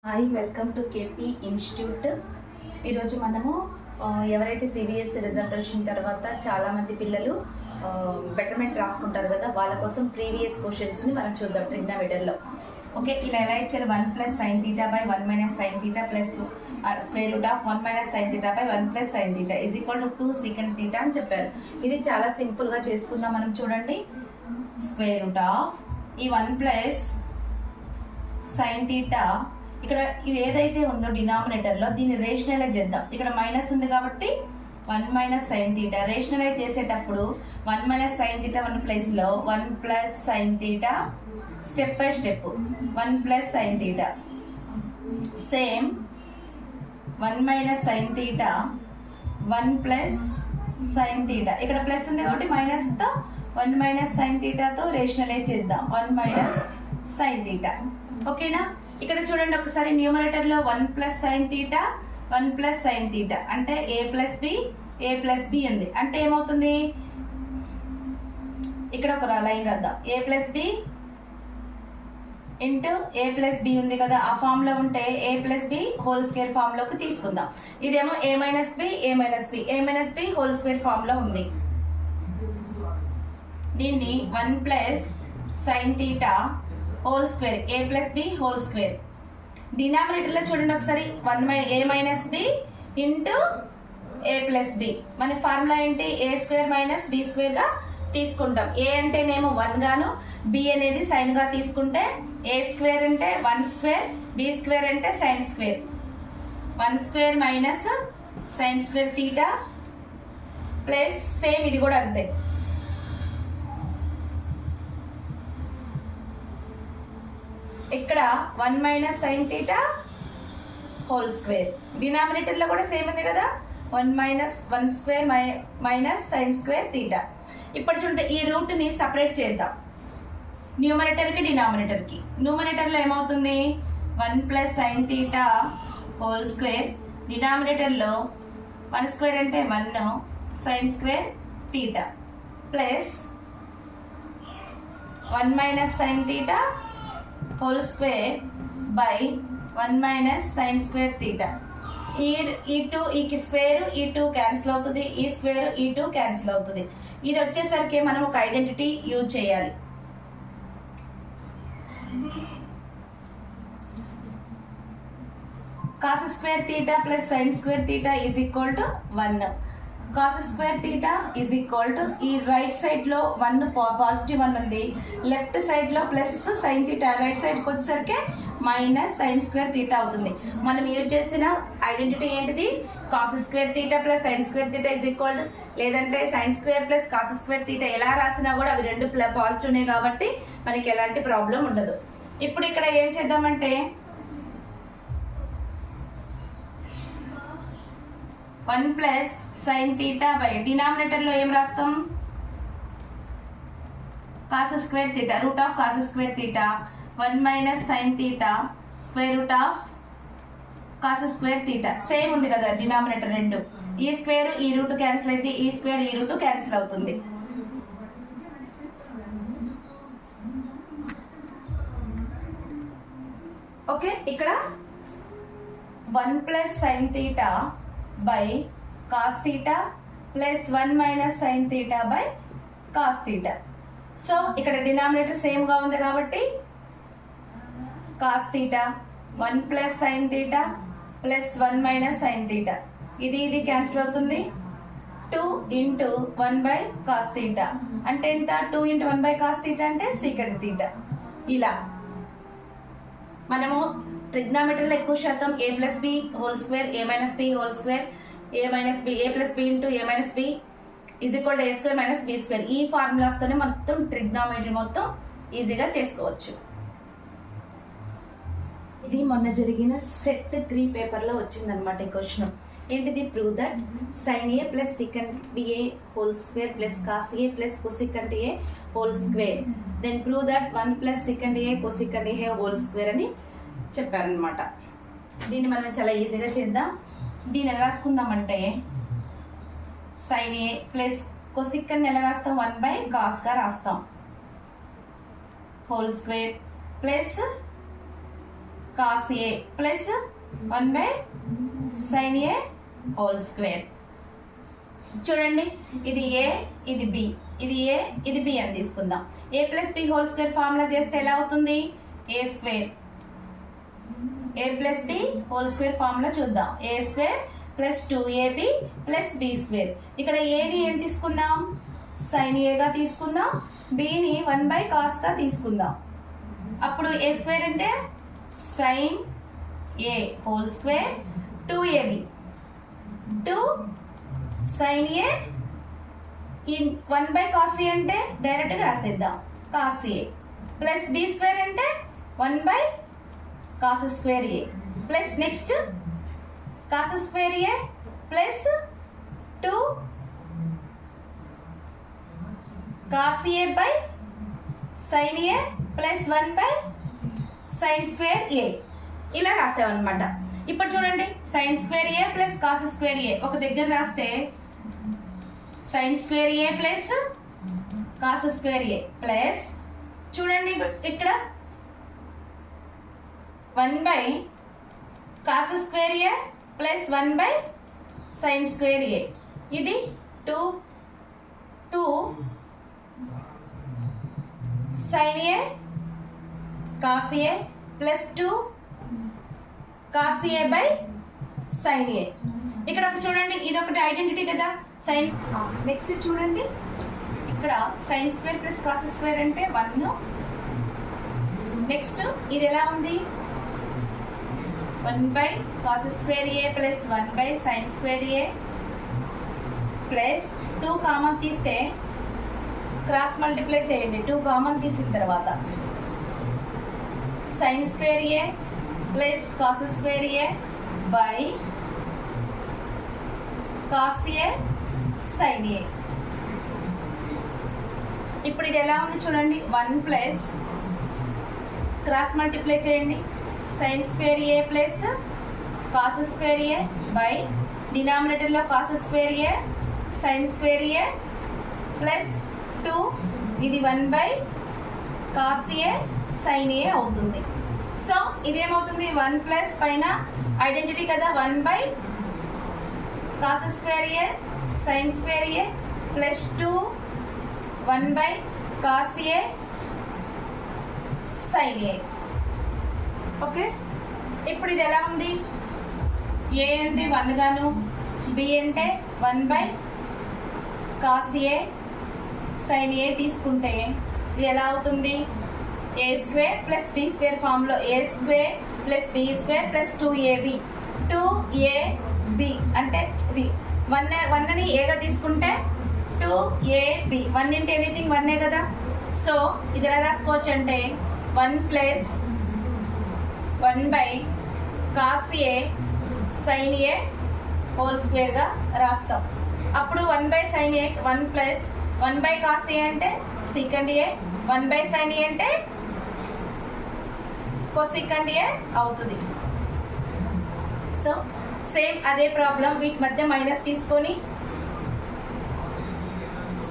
Hi, welcome to KP institute. ఈరోజు మనము ఎవరైతే సిబిఎస్ఈ రిజల్ట్ వచ్చిన తర్వాత చాలామంది పిల్లలు బెటర్మెంట్ రాసుకుంటారు కదా, వాళ్ళ కోసం ప్రీవియస్ క్వశ్చన్స్ని మనం చూద్దాం ట్రిగ్నోమెట్రీలో. ఓకే, ఇలా ఎలా ఇచ్చారు? 1 + sin θ / 1 - sin θ plus square root of 1 - sin θ / 1 + sin θ is equal to 2 secant θ అని చెప్పారు. ఇది చాలా సింపుల్గా చేసుకుందాం మనం. చూడండి, స్క్వేర్ రూట్ ఆఫ్ ఈ 1 + sin θ, ఇక్కడ ఇది ఏదైతే ఉందో డినామినేటర్లో దీన్ని రేషనలైజ్ చేద్దాం. ఇక్కడ మైనస్ ఉంది కాబట్టి 1 - sin θ రేషనలైజ్ చేసేటప్పుడు 1 - sin θ 1 ప్లేస్లో 1 + sin θ, step by step 1 + sin θ, same 1 - sin θ 1 + sin θ. ఇక్కడ ప్లస్ ఉంది కాబట్టి మైనస్తో 1 - sin θతో రేషనలైజ్ చేద్దాం 1 - sin θ. ఓకేనా? ఇక్కడ చూడండి ఒకసారి, న్యూమరేటర్లో 1 + sin θ 1 + sin θ అంటే a + b ఉంది. అంటే ఏమవుతుంది? ఇక్కడ ఒక లైన్ రాద్దాం. a + b into a + b ఉంది కదా, ఆ ఫామ్లో ఉంటే a + b హోల్ స్క్వేర్ ఫామ్లోకి తీసుకుందాం. ఇదేమో a - b హోల్ స్క్వేర్ ఫామ్లో ఉంది. దీన్ని 1 + sin θ whole square a + b whole square. డినామినేటర్లో చూడండి ఒకసారి, a - b into a + b. మన ఫార్ములా ఏంటి? a² - b² గా తీసుకుంటాం. a అంటేనేమో 1 గాను, b అనేది సైన్ గా తీసుకుంటే a² అంటే 1² b² అంటే sin². 1² - sin² θ ప్లస్ సేమ్ ఇది కూడా అంతే. ఇక్కడ 1 - sin θ హోల్ స్క్వేర్. డినామినేటర్లో కూడా సేమ్ ఉంది కదా, 1² - sin² θ. ఇప్పుడు చూడండి, ఈ రూట్ని సపరేట్ చేద్దాం న్యూమరేటర్కి డినామినేటర్కి. న్యూమరేటర్లో ఏమవుతుంది? 1 + sin θ హోల్ స్క్వేర్. డినామినేటర్లో 1² అంటే 1 sin² θ plus 1 - sin θ whole square by 1 - sin² θ. ఈ 2 ఈ స్క్వేర్ ఈ 2 క్యాన్సిల్ అవుతుంది, ఈ స్క్వేర్ ఈ 2 క్యాన్సిల్ అవుతుంది. ఇది వచ్చేసరికి మనం ఒక ఐడెంటిటీ యూజ్ చేయాలి. cos² θ plus sin² θ is equal to 1. cos² θ is equal to, ఈ రైట్ సైడ్ లో 1 పాజిటివ్ 1 ఉంది, లెఫ్ట్ సైడ్ లో ప్లస్ sin θ, రైట్ సైడ్కి వచ్చేసరికి -sin² θ అవుతుంది. మనం యూజ్ చేసిన ఐడెంటిటీ ఏంటిది? cos² θ plus sin² θ is equal to, లేదంటే sin² ప్లస్ cos² θ ఎలా రాసినా కూడా అవి రెండు పాజిటివ్నే కాబట్టి మనకి ఎలాంటి ప్రాబ్లం ఉండదు. ఇప్పుడు ఇక్కడ ఏం చేద్దామంటే 1 + sin θ బై డినామినేటర్లో ఏం రాస్తాం? cos² θ root of cos² θ 1 - sin θ square root of cos² θ. Same ఉంది కదా డినామినేటర్ రెండు. ఈ స్క్వేర్ ఈ రూట్ క్యాన్సిల్ అయితే ఈ స్క్వేర్ ఈ రూట్ క్యాన్సిల్ అవుతుంది. ఓకే, ఇక్కడ 1 + sin θ by cos θ plus 1 - sin θ by cos θ. So ఇక్కడ డినామినేటర్ సేమ్ గా ఉంది కాబట్టి cos θ 1 + sin θ ప్లస్ 1 - sin θ, ఇది క్యాన్సిల్ అవుతుంది. 2 × 1 / cos θ అంటే ఎంత? 2 × 1 / cos θ అంటే secant θ. ఇలా మనము ట్రిగ్నోమెట్రీలో ఎక్కువ శాతం a + b whole square a - b whole square a - b a + b into a - b is equal to a² - b². ఈ ఫార్ములాస్తోనే మొత్తం ట్రిగ్నోమెట్రీ మొత్తం ఈజీగా చేసుకోవచ్చు. ఇది మొన్న జరిగిన సెట్ 3 పేపర్లో వచ్చిందనమాట ఈ క్వశ్చన్. ఏంటిది? Prove that sin a + secant a whole square plus cos a + cosecant a whole square, then prove that 1 + secant a cosecant a whole square అని చెప్పారనమాట. దీన్ని మనం చాలా ఈజీగా చేద్దాం. దీన్ని ఎలా రాసుకుందామంటే sin a ప్లస్ cosecant ఎలా రాస్తాం? 1/cos గా రాస్తాం whole square plus cos A plus 1 by sine A whole square. చూడండి, ఇది ఏ, ఇది బి, ఇది ఏ, ఇది బి అని తీసుకుందాం. A plus B whole square formula చేస్తే ఎలా అవుతుంది? A square, A plus B whole square formula చూద్దాం. A square plus 2ab plus B square. ఇక్కడ ఏని ఏం తీసుకుందాం? సైన్ ఏగా తీసుకుందాం, బిని 1 బై కాస్గా తీసుకుందాం. అప్పుడు ఏ స్క్వేర్ అంటే sine A whole square 2ab 2 sine A in 1 by cos A అంటే డైరెక్ట్గా రాసేద్దాం కాస్ ఏ ప్లస్ బి స్క్వేర్ అంటే 1 by cos square A plus next cos square A plus 2 cos A by sine A plus 1 by sine square A. ఇలా రాసామన్నమాట. ఇప్పుడు చూడండి, sine square A plus cos square A ఒక దగ్గర రాస్తే sine square ఏ plus cos square ఏ plus చూడండి ఇక్కడ 1 by cos square A plus 1 by sine square A. ఇది 2 sine A cos A plus 2 cos A by sine A. ఇక్కడ ఒక చూడండి, ఇది ఒకటి ఐడెంటిటీ కదా సైన్. నెక్స్ట్ చూడండి, ఇక్కడ sine square plus cos square అంటే 1. నెక్స్ట్ ఇది ఎలా ఉంది? 1 by cos square A plus 1 by sine square A plus 2 common తీస్తే క్రాస్ మల్టిప్లై చేయండి. 2 కామన్ తీసిన తర్వాత sine square A plus cos square A by cos A sine A. ఇప్పుడు ఇది ఎలా ఉంది చూడండి, 1 ప్లస్ క్రాస్ మల్టిప్లై చేయండి sine square A plus cos square A by డినామినేటర్లో cos square a sine square A plus 2 ఇది 1 by cos A sine a అవుతుంది. So ఇదేమవుతుంది? 1 ప్లస్ పైన ఐడెంటిటీ కదా 1 by cos square a sine square A plus 2 1 by cos A sine a. Okay, ఇప్పుడు ఇది ఎలా ఉంది? ఏ అంటే 1 గాను, బి అంటే 1 by cos A sine A తీసుకుంటే ఇది ఎలా అవుతుంది? A square plus B square ఫామ్లో A square plus B square plus 2ab 2ab అంటే ఇది 1 అని ఏగా తీసుకుంటే 2ab 1 ఇంటూ ఎనీథింగ్ 1 కదా. సో ఇది ఎలా రాసుకోవచ్చు అంటే 1 plus 1 by cos A sine A whole స్క్వేర్గా రాస్తాం. అప్పుడు 1 by sine A 1 plus 1 by cos A అంటే secant A 1 by sine A అంటే కొసెకండ్ ఏ అవుతుంది. సో సేమ్ అదే ప్రాబ్లం, వీటి మధ్య మైనస్ తీసుకొని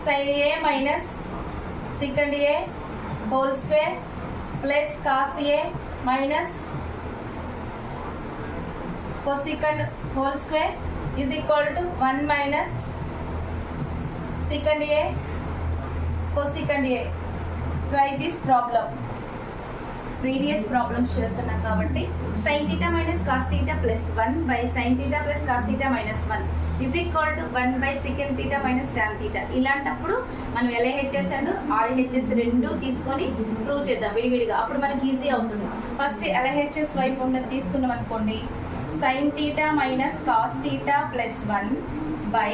sine a minus secant a whole square plus cos a minus cosecant whole square is equal to 1 minus secant a cosecant a. Try this problem. Previous problems చేస్తున్నాం కాబట్టి sine theta minus cos theta plus 1 by sine theta plus cos theta minus 1 is equal to 1 by secant theta minus tan theta. ఇలాంటప్పుడు మనం LHS and RHS రెండు తీసుకొని prove చేద్దాం విడివిడిగా. అప్పుడు మనకి ఈజీ అవుతుంది. ఫస్ట్ LHS వైపు ఉన్నది తీసుకున్నాం అనుకోండి, sine theta minus cos theta plus 1 by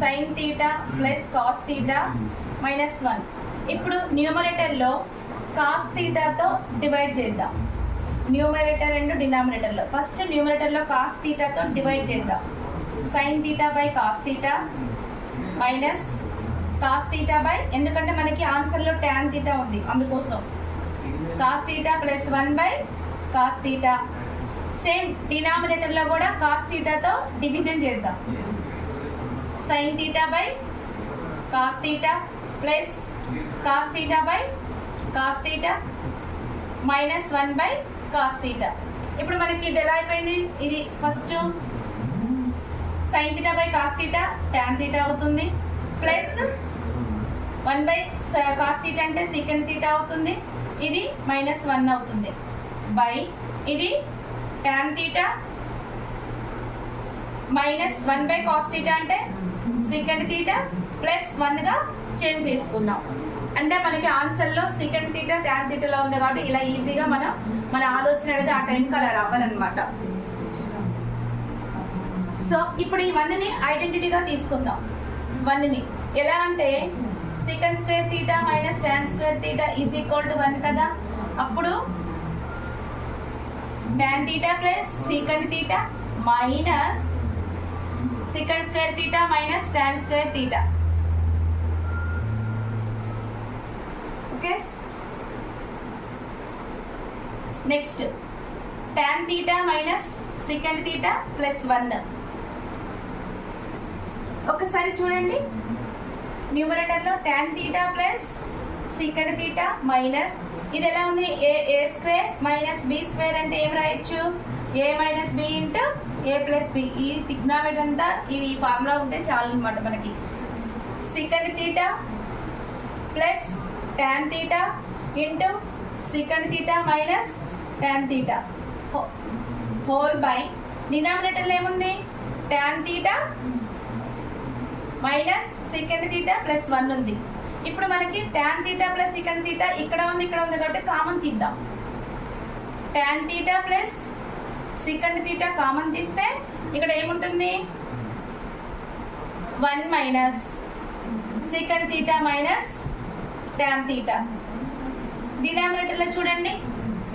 sine theta plus cos theta minus 1. ఇప్పుడు న్యూమరేటర్లో కాస్ థీటాతో డివైడ్ చేద్దాం. న్యూమరేటర్ అండ్ డినామినేటర్లో ఫస్ట్ న్యూమరేటర్లో కాస్ థీటాతో డివైడ్ చేద్దాం. Sine theta by cos theta minus cos theta by, ఎందుకంటే మనకి ఆన్సర్లో టాన్ థీటా ఉంది అందుకోసం, cos theta plus 1 by cos theta. Same డినామినేటర్లో కూడా కాస్ థీటాతో డివిజన్ చేద్దాం. Sine theta by cos theta plus cos theta by cos theta minus 1 by cos theta. ఇప్పుడు మనకి ఇది ఎలా అయిపోయింది, ఇది first sine theta by cos theta tan theta అవుతుంది, ప్లస్ 1 బై కాస్ తీటా అంటే సీకెండ్ తీటా అవుతుంది, ఇది -1 అవుతుంది, బై ఇది tan theta -1 by cos theta అంటే సీకెండ్ తీటా ప్లస్ 1గా చేంజ్ తీసుకున్నాం. అంటే మనకి ఆన్సర్లో సీకెండ్ తీటా టాన్ తీటాలో ఉంది కాబట్టి ఇలా ఈజీగా మన ఆలోచన అనేది ఆ టైంకి అలా రావాలన్నమాట. సో ఇప్పుడు ఈ 1ని ఐడెంటిటీగా తీసుకుందాం. 1ని ఎలా అంటే secant square theta minus tan square theta is equal to 1 కదా. అప్పుడు tan theta plus secant theta minus second square theta minus tan square theta. Okay, next tan theta minus secant theta plus 1. ఒకసారి చూడండి, న్యూమరేటర్లో tan theta plus secant theta minus ఇది ఎలా ఉంది, ఏ square minus B square అంటే ఏం రాయొచ్చు, ఏ minus B into A plus B. ఈ ట్రిగ్నామెట్రీ అంతా ఈ ఫార్ములా ఉంటే చాలు అనమాట మనకి. Secant theta plus tan theta into secant theta minus tan theta whole by డినామినేటర్లో ఏముంది, tan theta minus secant theta plus 1 ఉంది. ఇప్పుడు మనకి tan theta plus secant theta ఇక్కడ ఉంది కాబట్టి కామన్ తీద్దాం. Tan theta plus secant theta common తీస్తే ఇక్కడ ఏముంటుంది, 1 minus secant theta minus tan theta. డినామినేటర్లో చూడండి,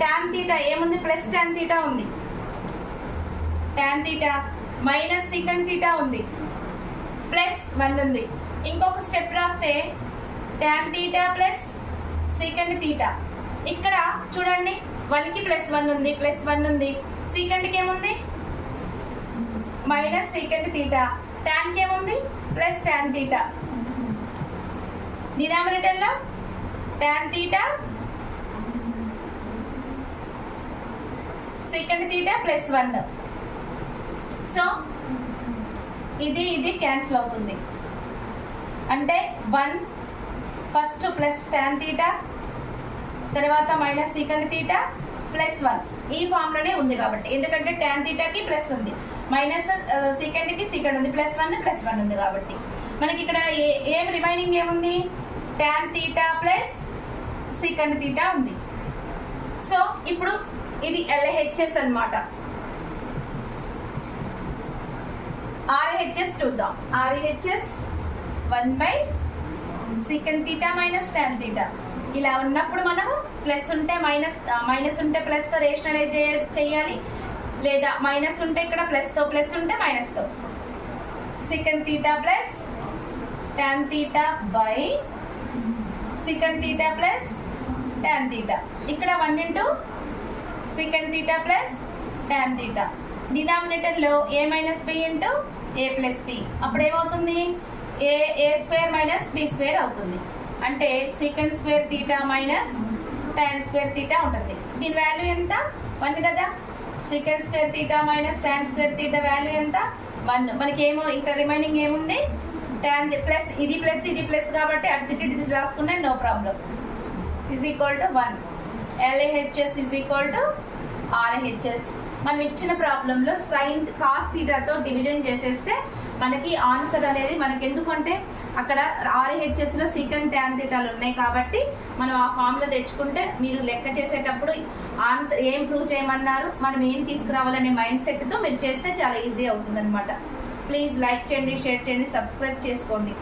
టాన్ తీటా ఏముంది, ప్లస్ టాన్ తీటా ఉంది, tan theta minus secant theta ఉంది, ప్లస్ 1 ఉంది. ఇంకొక స్టెప్ రాస్తే tan theta plus secant theta. ఇక్కడ చూడండి 1కి ప్లస్ 1 ఉంది, ప్లస్ 1 ఉంది, సీకెండ్కి ఏముంది మైనస్ సీకెండ్ తీటా, టాన్కి ఏముంది ప్లస్ టాన్ తీటా. డినామినేటర్లో tan theta secant theta plus 1. So ఇది క్యాన్సిల్ అవుతుంది. అంటే 1 ఫస్ట్ ప్లస్ టాన్ తీటా తర్వాత మైనస్ సీకెండ్ తీటా ప్లస్ 1 ఈ ఫామ్లోనే ఉంది కాబట్టి, ఎందుకంటే టాన్ తీటాకి ప్లస్ ఉంది, మైనస్ సీకెండ్కి సీకెండ్ ఉంది, ప్లస్ 1 ఉంది కాబట్టి మనకి ఇక్కడ ఏం రిమైనింగ్ ఏముంది, tan theta plus secant theta ఉంది. సో ఇప్పుడు ఇది LHS అన్నమాట. RHS చూద్దాం. RHS 1 by secant theta minus tan theta. ఇలా ఉన్నప్పుడు మనము ప్లస్ ఉంటే మైనస్ ఉంటే ప్లస్తో రేషనలైజ్ చేయాలి, లేదా మైనస్ ఉంటే ఇక్కడ ప్లస్తో, ప్లస్ ఉంటే మైనస్తో. Secant theta plus tan theta by secant theta plus tan theta. ఇక్కడ 1 into secant theta plus tan theta. డినామినేటర్లో A minus B into A plus B. అప్పుడు ఏమవుతుంది, A square minus B square అవుతుంది. అంటే secant square theta minus tan square theta ఉంటుంది. దీని value ఎంత, 1 కదా. Secant square theta minus tan square theta value ఎంత, 1. మనకి ఏమో ఇంకా రిమైనింగ్ ఏముంది, టాన్ ప్లస్ ఇది ప్లస్ కాబట్టి అటు ఇటు రాసుకునే no problem. Is equal to 1. LHS is equal to RHS. మనం ఇచ్చిన ప్రాబ్లంలో సైన్ కాస్ తీటాతో డివిజన్ చేసేస్తే మనకి ఆన్సర్ అనేది మనకి, ఎందుకంటే అక్కడ RHSలో సీకెండ్ టాన్ తీటాలు ఉన్నాయి కాబట్టి మనం ఆ ఫామ్లో తెచ్చుకుంటే మీరు లెక్క చేసేటప్పుడు ఆన్సర్ ఏం ప్రూవ్ చేయమన్నారు, మనం ఏం తీసుకురావాలనే మైండ్ సెట్తో మీరు చేస్తే చాలా ఈజీ అవుతుంది అనమాట. ప్లీజ్ లైక్ చేయండి, షేర్ చేయండి, సబ్స్క్రైబ్ చేసుకోండి.